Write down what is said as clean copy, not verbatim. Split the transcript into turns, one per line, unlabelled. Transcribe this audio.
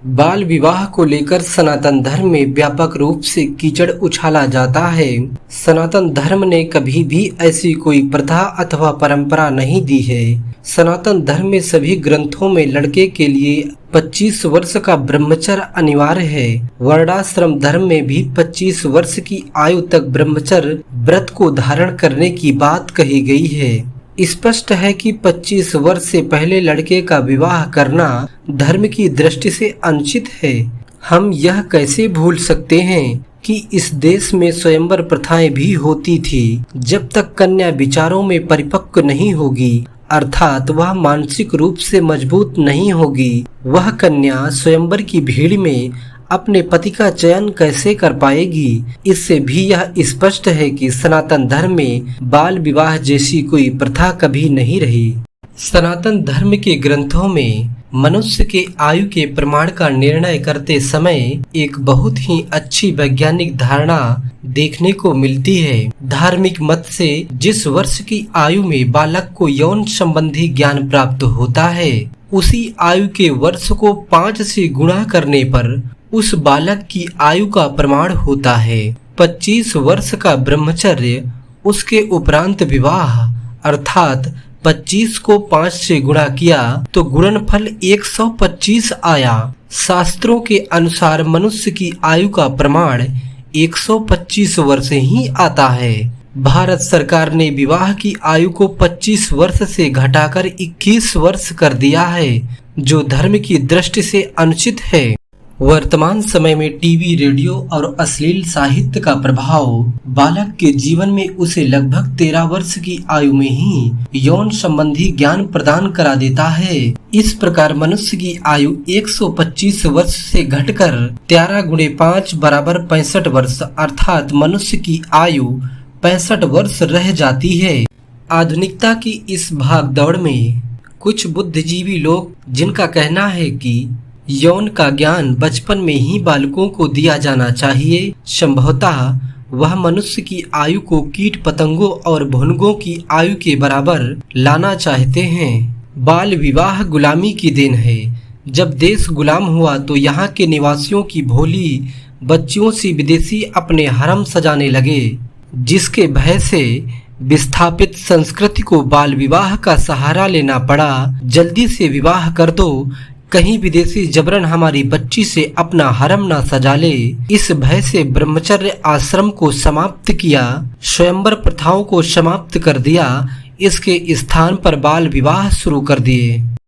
बाल विवाह को लेकर सनातन धर्म में व्यापक रूप से कीचड़ उछाला जाता है। सनातन धर्म ने कभी भी ऐसी कोई प्रथा अथवा परंपरा नहीं दी है। सनातन धर्म में सभी ग्रंथों में लड़के के लिए 25 वर्ष का ब्रह्मचर्य अनिवार्य है। वर्णाश्रम धर्म में भी 25 वर्ष की आयु तक ब्रह्मचर्य व्रत को धारण करने की बात कही गई है। स्पष्ट है कि 25 वर्ष से पहले लड़के का विवाह करना धर्म की दृष्टि से अनुचित है। हम यह कैसे भूल सकते हैं कि इस देश में स्वयंवर प्रथाएं भी होती थी। जब तक कन्या विचारों में परिपक्व नहीं होगी, अर्थात वह मानसिक रूप से मजबूत नहीं होगी, वह कन्या स्वयंवर की भीड़ में अपने पति का चयन कैसे कर पाएगी। इससे भी यह स्पष्ट है कि सनातन धर्म में बाल विवाह जैसी कोई प्रथा कभी नहीं रही। सनातन धर्म के ग्रंथों में मनुष्य के आयु के प्रमाण का निर्णय करते समय एक बहुत ही अच्छी वैज्ञानिक धारणा देखने को मिलती है। धार्मिक मत से जिस वर्ष की आयु में बालक को यौन संबंधी ज्ञान प्राप्त होता है, उसी आयु के वर्ष को 5 से गुणा करने पर उस बालक की आयु का प्रमाण होता है। 25 वर्ष का ब्रह्मचर्य, उसके उपरांत विवाह, अर्थात 25 को 5 से गुणा किया तो गुणनफल 125 आया। शास्त्रों के अनुसार मनुष्य की आयु का प्रमाण 125 वर्ष ही आता है। भारत सरकार ने विवाह की आयु को 25 वर्ष से घटाकर 21 वर्ष कर दिया है, जो धर्म की दृष्टि से अनुचित है। वर्तमान समय में टीवी, रेडियो और अश्लील साहित्य का प्रभाव बालक के जीवन में उसे लगभग 13 वर्ष की आयु में ही यौन संबंधी ज्ञान प्रदान करा देता है। इस प्रकार मनुष्य की आयु 125 वर्ष से घटकर 13 गुणे 5 बराबर 65 वर्ष, अर्थात मनुष्य की आयु 65 वर्ष रह जाती है। आधुनिकता की इस भाग दौड़ में कुछ बुद्धिजीवी लोग, जिनका कहना है कि यौन का ज्ञान बचपन में ही बालकों को दिया जाना चाहिए, संभवतः वह मनुष्य की आयु को कीट पतंगों और भुनगों की आयु के बराबर लाना चाहते हैं। बाल विवाह गुलामी की देन है। जब देश गुलाम हुआ तो यहाँ के निवासियों की भोली बच्चियों से विदेशी अपने हरम सजाने लगे, जिसके भय से विस्थापित संस्कृति को बाल विवाह का सहारा लेना पड़ा। जल्दी से विवाह कर दो, कहीं विदेशी जबरन हमारी बच्ची से अपना हरम ना सजा ले। इस भय से ब्रह्मचर्य आश्रम को समाप्त किया, स्वयंवर प्रथाओं को समाप्त कर दिया, इसके स्थान पर बाल विवाह शुरू कर दिए।